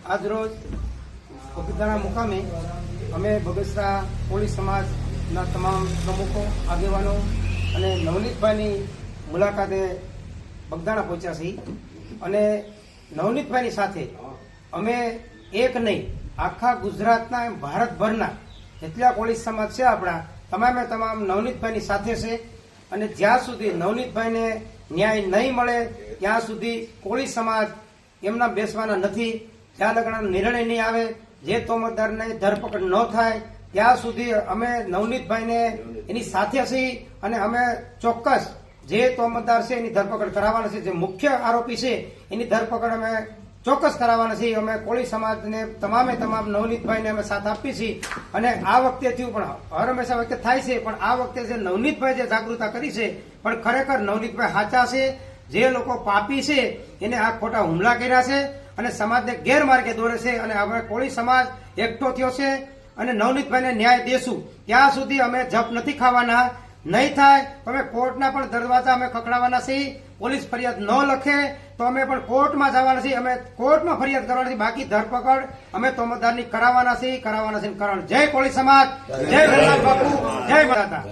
આજરોજ પગદાણા મુકામે અમે બગસરા કોળી સમાજના તમામ પ્રમુખો, આગેવાનો અને નવનીતભાઈની મુલાકાતે બગદાણા પહોંચ્યા છીએ અને નવનીતભાઈની સાથે અમે એક નહીં, આખા ગુજરાતના ભારતભરના જેટલા કોળી સમાજ છે આપણા તમામે તમામ નવનીતભાઈની સાથે છે અને જ્યાં સુધી નવનીતભાઈને ન્યાય નહીં મળે ત્યાં સુધી કોળી સમાજ એમના બેસવાના નથી. જ્યાં લગન નિર્ણય નહીં આવે, જે તોમતદારને ધરપકડ ન થાય ત્યાં સુધી અમે નવનીતભાઈને એની સાથે છીએ અને અમે ચોક્કસ જે તોમતદાર છે એની ધરપકડ કરાવવાના છે. જે મુખ્ય આરોપી છે એની ધરપકડ અમે ચોક્કસ કરાવવાના છીએ. અમે કોળી સમાજને તમામે તમામ નવનીતભાઈને અમે સાથ આપીએ છીએ અને આ વખતે થયું પણ હર હંમેશા વખતે થાય છે, પણ આ વખતે જે નવનીતભાઈ જે જાગૃતતા કરી છે, પણ ખરેખર નવનીતભાઈ સાચા છે. જે લોકો પાપી છે એને આ ખોટા હુમલા કર્યા છે અને સમાજને ગેરમાર્ગે દોરે છે અને હવે કોળી સમાજ એકઠો થયો છે અને નવનીતભાઈને ન્યાય દેશું ત્યાં સુધી અમે જપ નથી ખાવાના. નહીં થાય તો અમે કોર્ટના પણ દરવાજા અમે ખખડાવવાના છીએ. પોલીસ ફરિયાદ ન લખે તો અમે પણ કોર્ટમાં જવાના છીએ. અમે કોર્ટમાં ફરિયાદ કરવાની છે. બાકી ધરપકડ અમે તોમતદારની કરાવવાના છીએ. જય કોળી સમાજ, જય ભરત બાપુ, જય માતા.